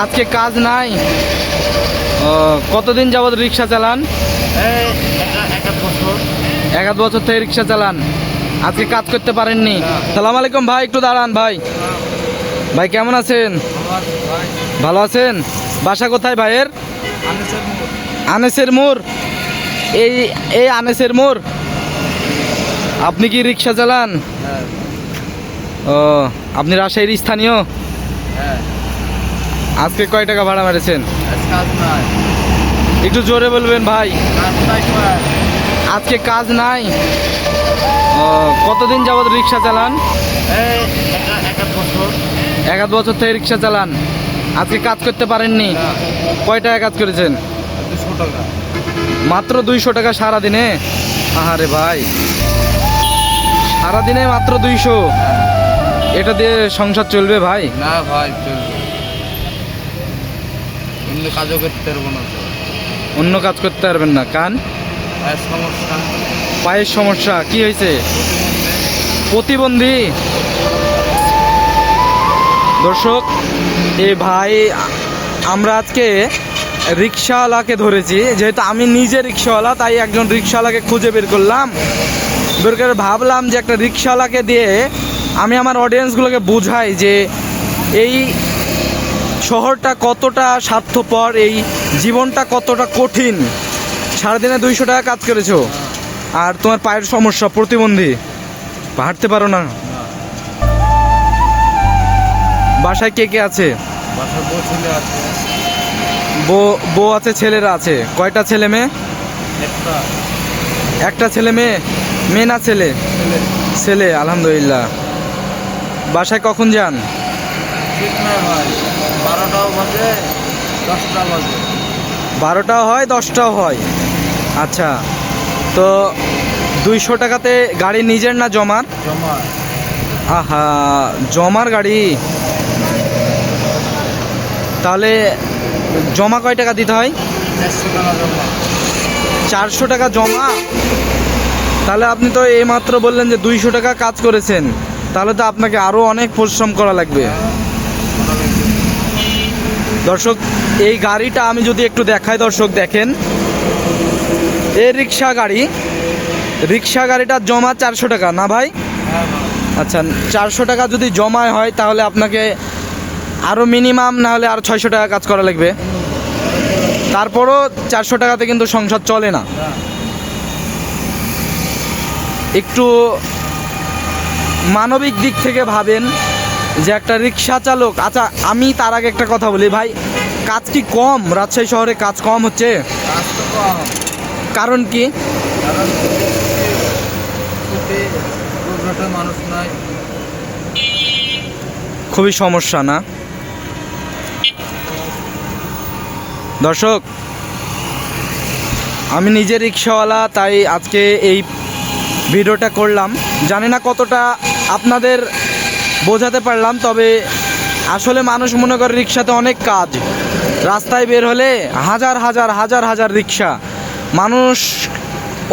আজকে কাজ নাই। ও, কতদিন যাবত রিক্সা চালান? এক আধ বছর থেকে রিক্সা চালান, আজকে কাজ করতে পারেননি? সালাম আলাইকুম ভাই, একটু দাঁড়ান ভাই। ভাই কেমন আছেন? ভালো আছেন? বাসা কোথায় ভাইয়ের? আনেসের মোড়। এই এই আনেসের মোড়। আপনি কি রিক্সা চালান? ও, আপনি রাজশাহীর স্থানীয়? আজকে কয় টাকা ভাড়া মেরেছেন? একটু জোরে বলবেন ভাই। আজকে কাজ নাই। ও, কতদিন যাবত রিক্সা চালান? এক আধ বছর থেকে রিক্সা চালান, আজকে কাজ করতে পারেননি? কয় টাকা কাজ করেছেন? মাত্র 200 টাকা সারাদিনে? আহারে ভাই, সারাদিনে মাত্র 200? এটা দিয়ে সংসার চলবে ভাই? না ভাই, চলবে। অন্য কাজও করতে পারবো না। অন্য কাজ করতে পারবেন না? কান পায়ের সমস্যা। পায়ের সমস্যা? কি হয়েছে? প্রতিবন্ধী? দর্শক, এ ভাই, আমরা আজকে রিক্সাওয়ালাকে ধরেছি, যেহেতু আমি নিজে রিক্সাওয়ালা, তাই একজন রিক্সাওয়ালাকে খুঁজে বের করলাম। বের করে ভাবলাম যে একটা রিক্সাওয়ালাকে দিয়ে আমি আমার অডিয়েন্সগুলোকে বুঝাই যে এই শহরটা কতটা স্বার্থপর, এই জীবনটা কতটা কঠিন। সারাদিনে 200 টাকা কাজ করেছো, আর তোমার পায়ের সমস্যা, প্রতিবন্ধী, হাঁটতে পারো না। বাসায় কে কে আছে? বাসায় বউ ছেলে আছে। বউ আছে, ছেলেরা আছে? কয়টা ছেলে মেয়ে? একটা ছেলে মেয়ে? মেয়ে না ছেলে? ছেলে, আলহামদুলিল্লাহ। বাসায় কখন যান? ঠিক নয় ভাই, 12টাও বাজে, 10টা বাজে। 12টাও হয়, 10টাও হয়? আচ্ছা, তো 200 টাকাতে গাড়ি নিজের না জমার? জমা। আহা, জমার গাড়ি? তাহলে জমা কয় টাকা দিতে হয়? 400 টাকা জমা। 400 টাকা জমা? তাহলে আপনি তো এইমাত্র বললেন যে 200 টাকা কাজ করেছেন, তাহলে তো আপনাকে আরও অনেক পরিশ্রম করা লাগবে। দর্শক, এই গাড়িটা আমি যদি একটু দেখাই, দর্শক দেখেন, এই রিক্সা গাড়িটার জমা 400 টাকা না ভাই? আচ্ছা, 400 টাকা যদি জমায় হয়, তাহলে আপনাকে আরও মিনিমাম না হলে আর 600 টাকা কাজ করা লাগবে। তারপরও 400 টাকাতে কিন্তু সংসার চলে না। একটু মানবিক দিক থেকে ভাবেন যে একটা রিক্সা চালক। আচ্ছা, আমি তার আগে একটা কথা বলি ভাই, কাজ কি কম? রাজশাহী শহরে কাজ কম হচ্ছে? কাজ তো কম। কারণ কি? কারণ মানুষ নাই। খুবই সমস্যা না দর্শক? আমি নিজে রিক্সাওয়ালা, তাই আজকে এই ভিডিওটা করলাম। জানি না কতটা আপনাদের বোঝাতে পারলাম, তবে আসলে মানুষ মনে করে রিক্সাতে অনেক কাজ। রাস্তায় বের হলে হাজার হাজার হাজার হাজার রিক্সা, মানুষ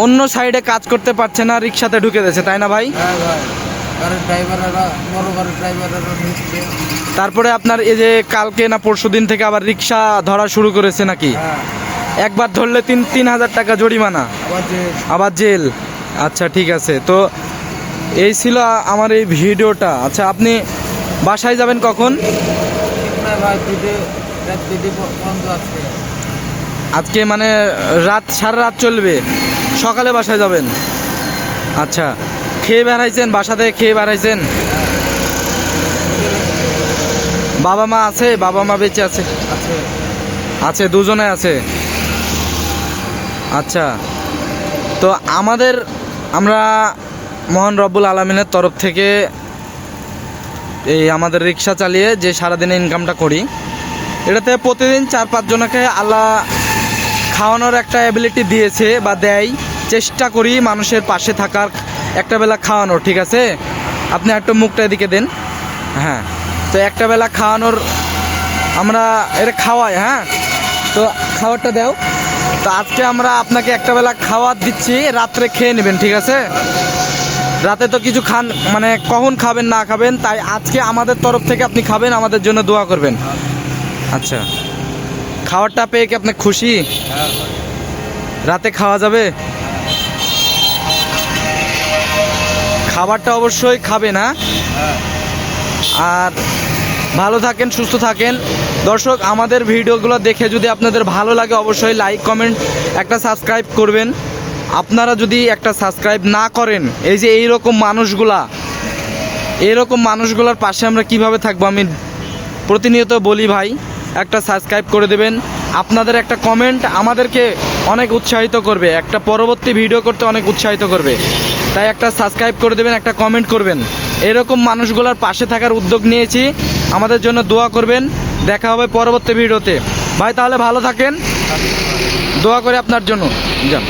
অন্য সাইডে কাজ করতে পারছে না, রিক্সাতে ঢুকে দিয়েছে, তাই না ভাই? হ্যাঁ ভাই, গাড়ির ড্রাইভাররা, বড় গাড়ির ড্রাইভাররা নিচ্ছে। তারপরে আপনার এই যে কালকে না পরশু দিন থেকে আবার রিক্সা ধরা শুরু করেছে নাকি? হ্যাঁ, একবার ধরলে 3,000 টাকা জরিমানা, আবার জেল। আচ্ছা, ঠিক আছে। তো এই ছিল আমার এই ভিডিওটা। আচ্ছা, আপনি বাসায় যাবেন কখন? ঠিক না ভাই, রাত 2টা পর্যন্ত আছে। আজকে মানে সারা রাত চলবে? সকালে বাসায় যাবেন? আচ্ছা, খেয়ে বেড়াইছেন? বাসা থেকে খেয়ে বেড়াইছেন? বাবা মা আছে? বাবা মা বেঁচে আছে? আছে। আছে, দুজনে আছে? আচ্ছা, তো আমরা মহান রব্বুল আলামিনের তরফ থেকে এই আমাদের রিক্সা চালিয়ে যে সারাদিনে ইনকামটা করি, এটাতে প্রতিদিন 4-5 জনকে আল্লাহ খাওয়ানোর একটা অ্যাবিলিটি দিয়েছে বা দেয়। চেষ্টা করি মানুষের পাশে থাকার, একটা বেলা খাওয়ানোর। ঠিক আছে, আপনি একটু মুখটা এদিকে দেন। হ্যাঁ, তো একটা বেলা খাওয়ানোর, আমরা এটা খাওয়াই। হ্যাঁ, তো খাবারটা দাও। তো আজকে আমরা আপনাকে একটা বেলা খাবার দিচ্ছি, রাত্রে খেয়ে নেবেন, ঠিক আছে? রাতে তো কিছু খান, মানে কখন খাবেন না খাবেন, তাই আজকে আমাদের তরফ থেকে আপনি খাবেন, আমাদের জন্য দোয়া করবেন। আচ্ছা, খাবারটা পেয়ে কি আপনি খুশি? হ্যাঁ রাতে খাওয়া যাবে? খাবারটা অবশ্যই খাবে না। হ্যাঁ। আর ভালো থাকেন, সুস্থ থাকেন। দর্শক, আমাদের ভিডিওগুলো দেখে যদি আপনাদের ভালো লাগে অবশ্যই লাইক, কমেন্ট, একটা সাবস্ক্রাইব করবেন। আপনারা যদি একটা সাবস্ক্রাইব না করেন, এই যে এইরকম মানুষগুলোর পাশে আমরা কিভাবে থাকবো? আমি প্রতিনিয়ত বলি ভাই, একটা সাবস্ক্রাইব করে দেবেন। আপনাদের একটা কমেন্ট আমাদেরকে অনেক উৎসাহিত করবে, একটা পরবর্তী ভিডিও করতে অনেক উৎসাহিত করবে। তাই একটা সাবস্ক্রাইব করে দেবেন, একটা কমেন্ট করবেন। এরকম মানুষগুলোর পাশে থাকার উদ্যোগ নিয়েছি, আমাদের জন্য দোয়া করবেন। দেখা হবে পরবর্তী ভিডিওতে। ভাই তাহলে ভালো থাকেন, দোয়া করে আপনার জন্য। যান।